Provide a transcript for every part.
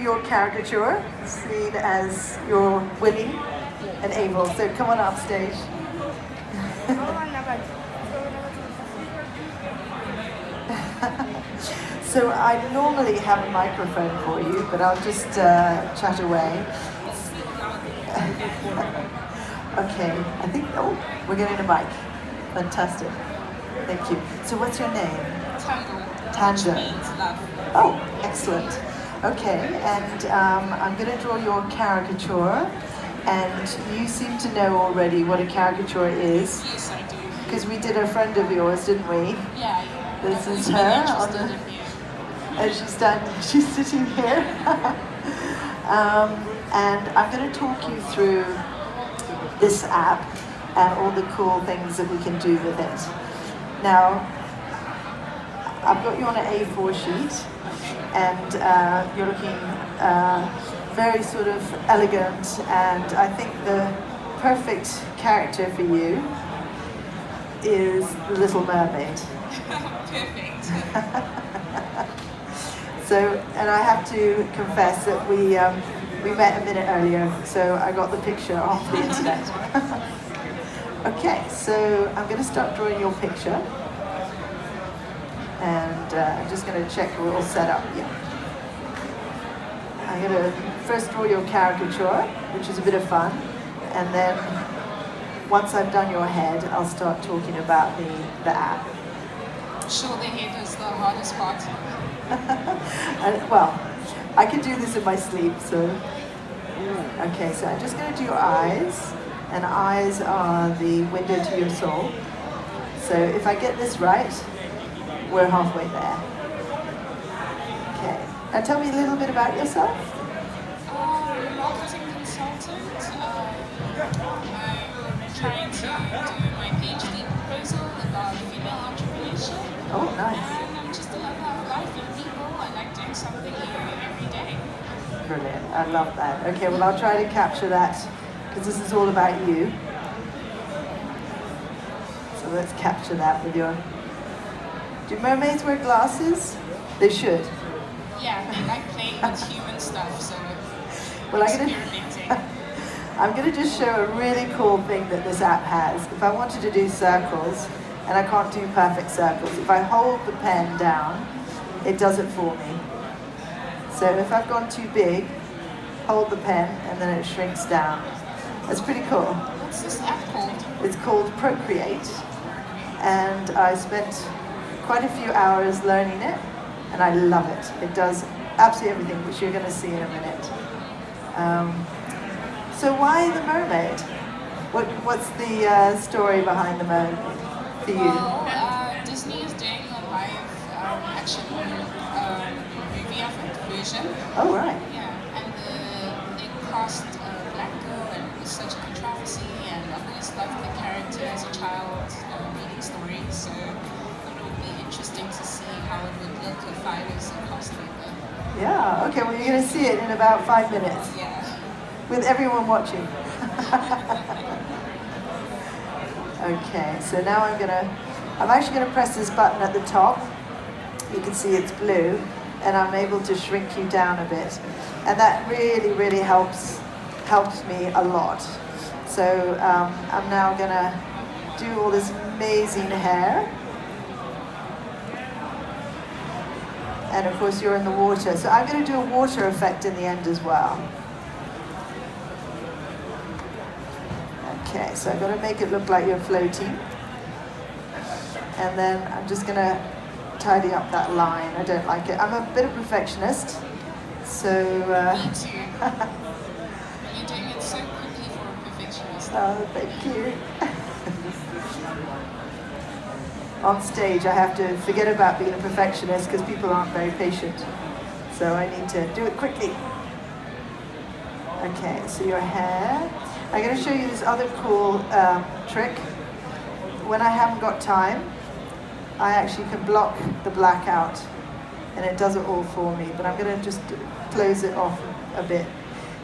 your caricature, seen as you're willing and able. So come on up stage. So I normally have a microphone for you, but I'll just chat away. Okay, I think, oh, we're getting a mic. Fantastic. Thank you. So what's your name? Tango. Means love. Oh, excellent. Okay, and I'm going to draw your caricature, and you seem to know already what a caricature is. Yes, I do. Because we did a friend of yours, didn't we? Yeah. This is really her on interested the, in you. and she's sitting here. And I'm going to talk you through this app and all the cool things that we can do with it. Now, I've got you on an A4 sheet, and you're looking very sort of elegant, and I think the perfect character for you is the Little Mermaid. Perfect. So, and I have to confess that we met a minute earlier, so I got the picture off the internet. Okay, so I'm going to start drawing your picture, and I'm just going to check we're all set up. Yeah. I'm going to first draw your caricature, which is a bit of fun, and then once I've done your head, I'll start talking about the app. Sure, the head is the hardest part. Well, I can do this in my sleep, so. Okay, so I'm just going to do your eyes, and eyes are the window to your soul. So if I get this right, we're halfway there. Okay, now tell me a little bit about yourself. Marketing consultant. I'm trying to do my PhD proposal about female entrepreneurship. Oh, nice. And I'm just a lover of life and people. I like doing something new every day. Brilliant, I love that. Okay, well I'll try to capture that, because this is all about you. So let's capture that with your... Do mermaids wear glasses? They should. Yeah, they like playing with human stuff, so Well, experimenting. I'm going to just show a really cool thing that this app has. If I wanted to do circles, and I can't do perfect circles, if I hold the pen down, it does it for me. So if I've gone too big, hold the pen, and then it shrinks down. That's pretty cool. What's this app called? It's called Procreate, and I spent quite a few hours learning it, and I love it. It does absolutely everything, which you're going to see in a minute. So why the mermaid? What's the story behind the mermaid for you? Well, Disney is doing a live action movie of it version. Oh, right. Yeah, and they cast a black girl, and it was such a controversy, and I've always loved the character as a child reading stories, so it would be interesting to see how it would look if I was a cast member. Yeah, okay, well you're going to see it in about 5 minutes. Yeah. With everyone watching. Okay, so now I'm actually going to press this button at the top. You can see it's blue, and I'm able to shrink you down a bit. And that really, really helps me a lot. So I'm now going to do all this amazing hair. And of course you're in the water. So I'm going to do a water effect in the end as well. Okay, so I've got to make it look like you're floating. And then I'm just going to tidy up that line. I don't like it. I'm a bit of a perfectionist, so... Me too. You're doing it so quickly for a perfectionist. Oh, thank you. On stage, I have to forget about being a perfectionist because people aren't very patient. So I need to do it quickly. Okay, so your hair. I'm going to show you this other cool trick. When I haven't got time, I actually can block the black out, and it does it all for me. But I'm going to just close it off a bit.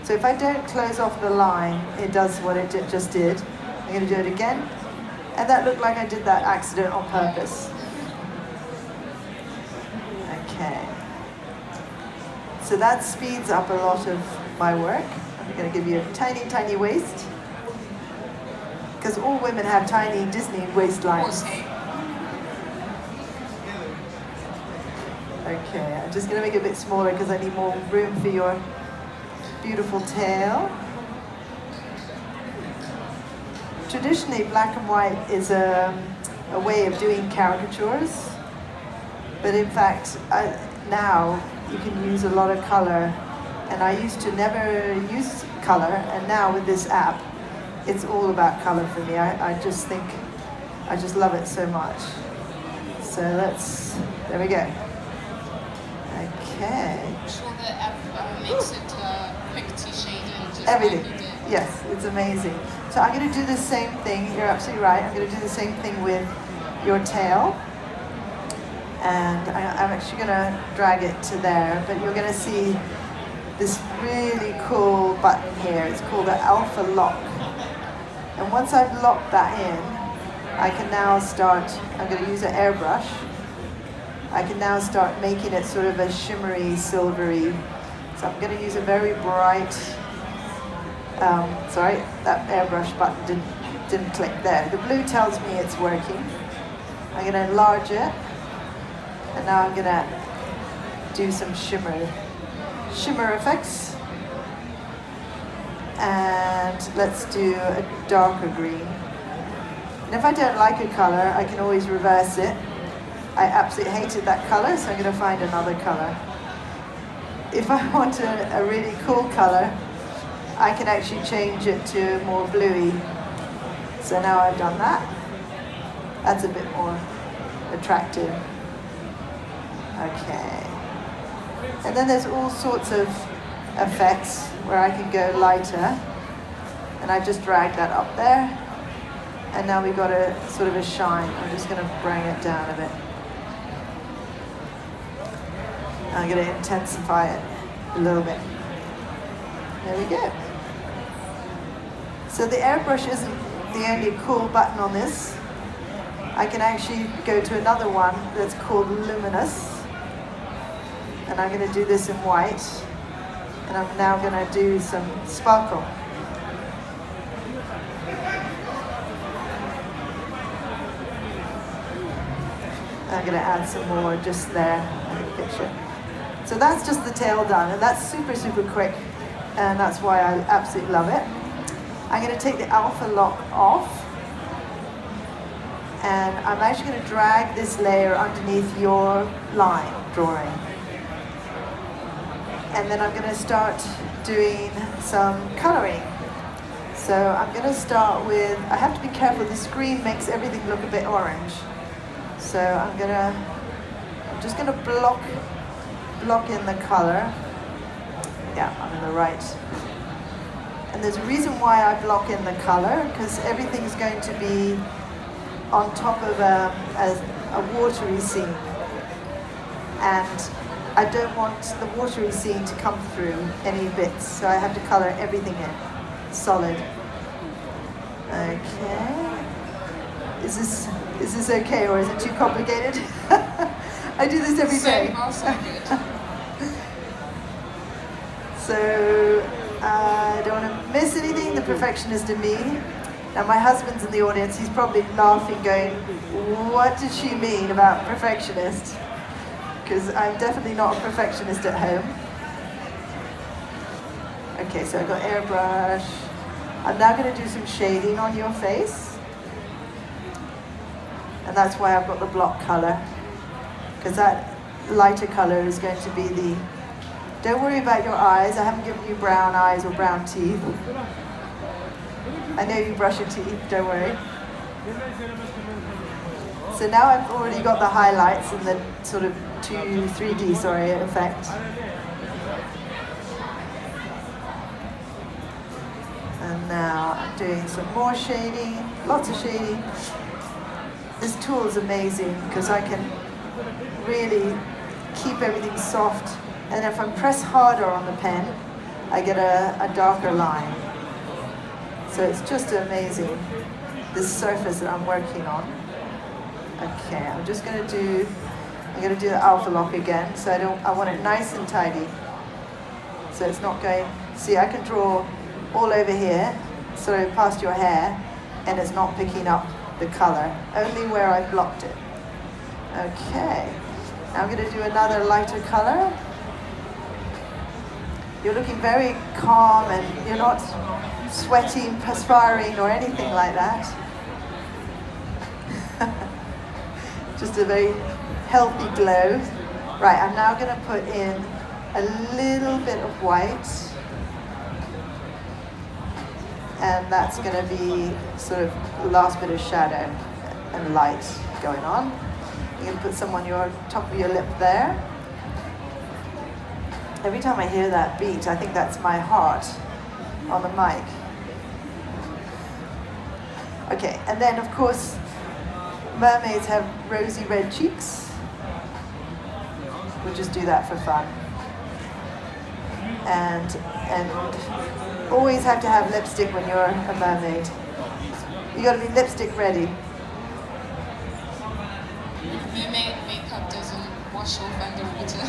So if I don't close off the line, it does what it just did. I'm going to do it again. And that looked like I did that accident on purpose. Okay. So that speeds up a lot of my work. I'm going to give you a tiny, tiny waist. Because all women have tiny Disney waistlines. Okay, I'm just going to make it a bit smaller because I need more room for your beautiful tail. Traditionally, black and white is a way of doing caricatures. But in fact, now you can use a lot of color. And I used to never use color, and now with this app, it's all about color for me. I just love it so much. So there we go. Okay. So the app makes it quick to shade in just everything. Like you did. Yes, it's amazing. So I'm going to do the same thing. You're absolutely right. I'm going to do the same thing with your tail. And I'm actually going to drag it to there, but you're going to see this really cool button here. It's called the Alpha Lock. And once I've locked that in, I can now start, I'm going to use an airbrush. I can now start making it sort of a shimmery, silvery. So I'm going to use a very bright, sorry, that airbrush button didn't click there. The blue tells me it's working. I'm going to enlarge it. And now I'm going to do some shimmer effects. And let's do a darker green. And if I don't like a color, I can always reverse it. I absolutely hated that color, so I'm going to find another color. If I want a really cool color, I can actually change it to more bluey. So now I've done that. That's a bit more attractive. Okay. And then there's all sorts of effects where I can go lighter. And I just drag that up there. And now we've got a sort of a shine. I'm just going to bring it down a bit. I'm going to intensify it a little bit. There we go. So the airbrush isn't the only cool button on this. I can actually go to another one that's called Luminous. And I'm going to do this in white. And I'm now going to do some sparkle. I'm going to add some more just there in the picture. So that's just the tail done, and that's super, super quick, and that's why I absolutely love it. I'm going to take the Alpha Lock off, and I'm actually going to drag this layer underneath your line drawing. And then I'm going to start doing some coloring. So I'm going to start with, I have to be careful, the screen makes everything look a bit orange. So I'm just going to block in the color. Yeah, I'm in the right. And there's a reason why I block in the color, because everything's going to be on top of a watery scene. And I don't want the watery scene to come through any bits, so I have to color everything in, solid. Okay. Is this okay, or is it too complicated? I do this every day. Also good. So I don't want to miss anything, the perfectionist in me. Now my husband's in the audience, he's probably laughing going, what did she mean about perfectionist? Because I'm definitely not a perfectionist at home. Okay, so I've got airbrush. I'm now going to do some shading on your face. And that's why I've got the block color. Because that lighter color is going to be the... Don't worry about your eyes. I haven't given you brown eyes or brown teeth. I know you brush your teeth, don't worry. So now I've already got the highlights and the sort of 3D effect. And now I'm doing some more shading, lots of shading. This tool is amazing because I can really keep everything soft. And if I press harder on the pen, I get a darker line. So it's just amazing, this surface that I'm working on. Okay, I'm going to do the Alpha Lock again, so I want it nice and tidy. So it's not going, see, I can draw all over here, so past your hair, and it's not picking up the color, only where I blocked it. Okay, now I'm going to do another lighter color. You're looking very calm and you're not sweating, perspiring or anything like that. Just a very healthy glow. Right, I'm now going to put in a little bit of white. And that's going to be sort of the last bit of shadow and light going on. You're going to put some on your top of your lip there. Every time I hear that beat, I think that's my heart on the mic. Okay, and then of course, mermaids have rosy red cheeks. We'll just do that for fun. And always have to have lipstick when you're a mermaid. You got to be lipstick ready. Makeup doesn't wash off underwater.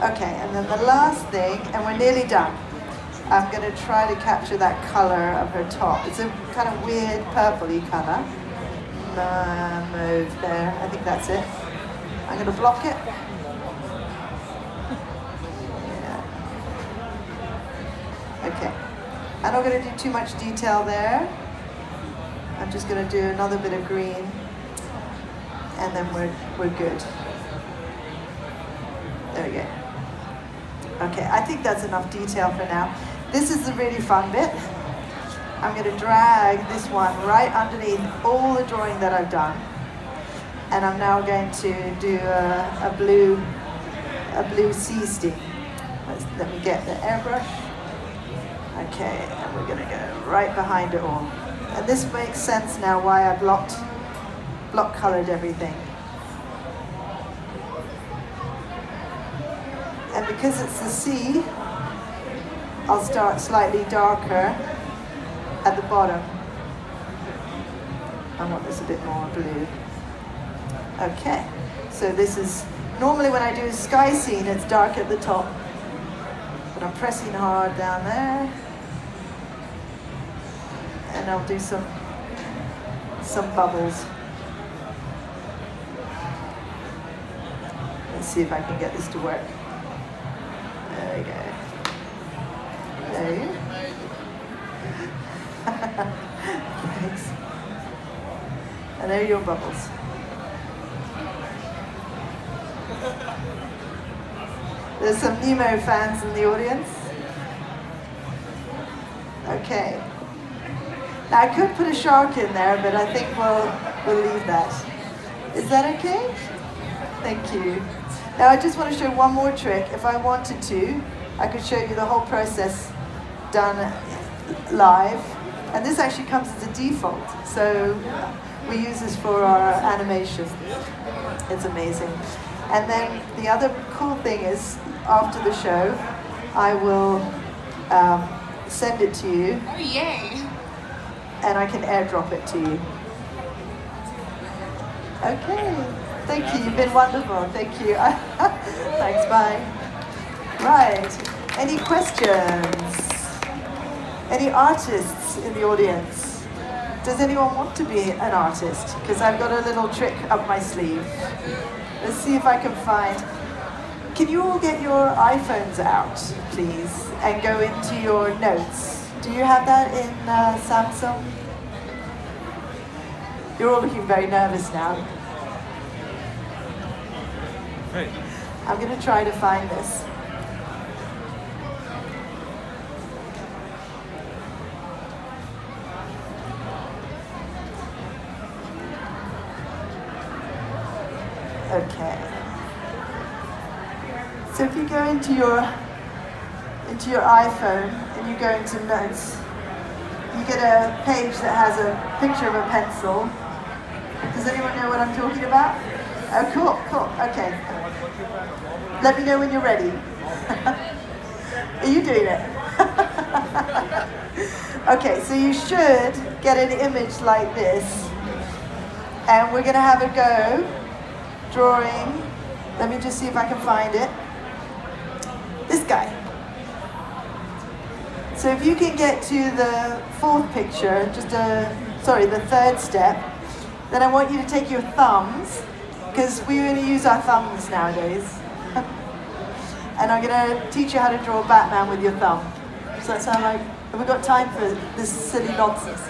Okay, and then the last thing, and we're nearly done. I'm going to try to capture that color of her top. It's a kind of weird purpley color. Mauve there, I think that's it. I'm going to block it. Yeah. Okay, I'm not going to do too much detail there. I'm just going to do another bit of green, and then we're good. There we go. Okay, I think that's enough detail for now. This is the really fun bit. I'm going to drag this one right underneath all the drawing that I've done. And I'm now going to do a blue sea sting. Let me get the airbrush. Okay, and we're going to go right behind it all. And this makes sense now why I block colored everything. And because it's the sea, I'll start slightly darker at the bottom. I want this a bit more blue. Okay, so this is, normally when I do a sky scene, it's dark at the top. But I'm pressing hard down there. And I'll do some bubbles. Let's see if I can get this to work. There we go. There you go. Thanks. And there are your bubbles. There's some Nemo fans in the audience. Okay. Now I could put a shark in there, but I think we'll leave that. Is that okay? Thank you. Now I just want to show one more trick. If I wanted to, I could show you the whole process done live. And this actually comes as a default. So we use this for our animation. It's amazing. And then the other cool thing is, after the show, I will send it to you. Oh, yay! And I can airdrop it to you. Okay. Thank you. You've been wonderful. Thank you. Thanks. Bye. Right. Any questions? Any artists in the audience? Does anyone want to be an artist? Because I've got a little trick up my sleeve. Let's see if I can find. Can you all get your iPhones out, please, and go into your notes? Do you have that in Samsung? You're all looking very nervous now. Hey. I'm going to try to find this. Okay. So if you go into your iPhone and you go into notes, you get a page that has a picture of a pencil. Does anyone know what I'm talking about? Oh, cool, cool, okay. Let me know when you're ready. Are you doing it? Okay, so you should get an image like this. And we're gonna have a go drawing. Let me just see if I can find it. So if you can get to the fourth picture, the third step, then I want you to take your thumbs, because we only use our thumbs nowadays. And I'm going to teach you how to draw Batman with your thumb. Does that sound like, have we got time for this silly nonsense?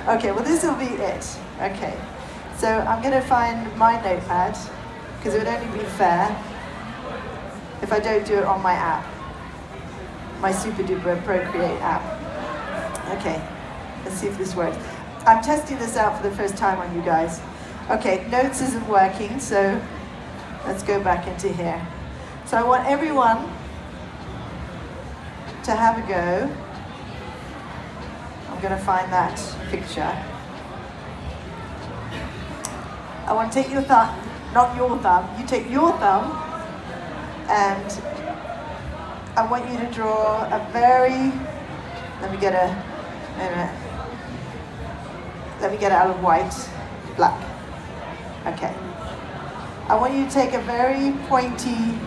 Okay, well this will be it. Okay, so I'm going to find my notepad, because it would only be fair if I don't do it on my app, my super duper Procreate app. Okay, let's see if this works. I'm testing this out for the first time on you guys. Okay, notes isn't working, so let's go back into here. So I want everyone to have a go. I'm going to find that picture. I want to take your thumb, not your thumb, you take your thumb, and I want you to draw a very, let me get it out of white, black. Okay. I want you to take a very pointy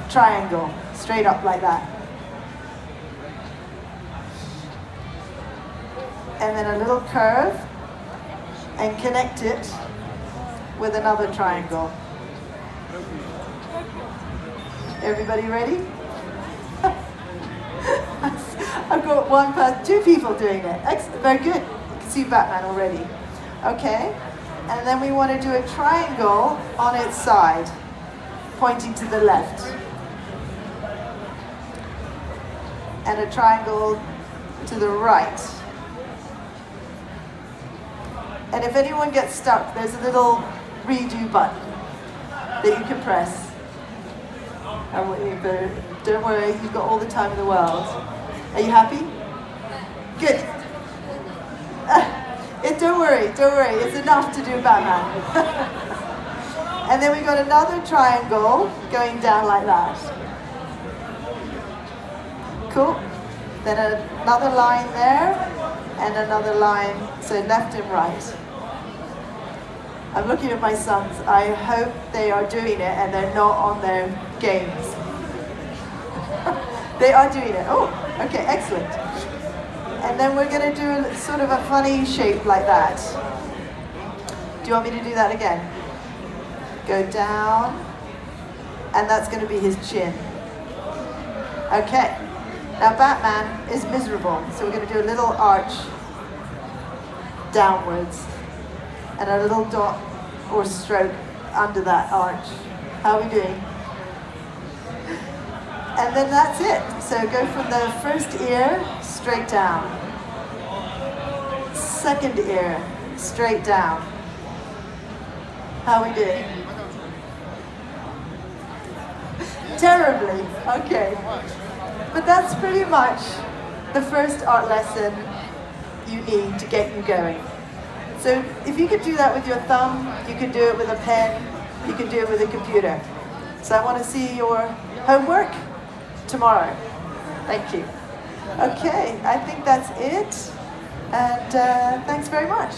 triangle, straight up like that. And then a little curve, and connect it with another triangle. Everybody ready? I've got two people doing it. Excellent, very good. You can see Batman already. Okay, and then we want to do a triangle on its side, pointing to the left. And a triangle to the right. And if anyone gets stuck, there's a little redo button that you can press. Don't worry, you've got all the time in the world. Are you happy? Good. Don't worry, it's enough to do Batman. And then we've got another triangle going down like that. Cool. Then another line there, and another line, so left and right. I'm looking at my sons. I hope they are doing it and they're not on their games. They are doing it. Oh, okay, excellent. And then we're going to do sort of a funny shape like that. Do you want me to do that again? Go down, and that's going to be his chin. Okay. Now Batman is miserable, so we're going to do a little arch downwards and a little dot or stroke under that arch. How are we doing? And then that's it. So go from the first ear straight down. Second ear straight down. How are we doing? Terribly. Okay. But that's pretty much the first art lesson you need to get you going. So if you could do that with your thumb, you can do it with a pen, you can do it with a computer. So I want to see your homework tomorrow. Thank you. Okay, I think that's it. And thanks very much.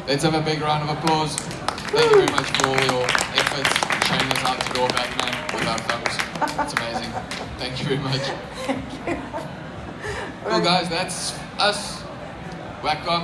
Let's have a big round of applause. Thank you very much for all your efforts showing us how to draw Batman with our thumbs. It's amazing. Thank you very much. Thank you. Well guys, that's us. Welcome.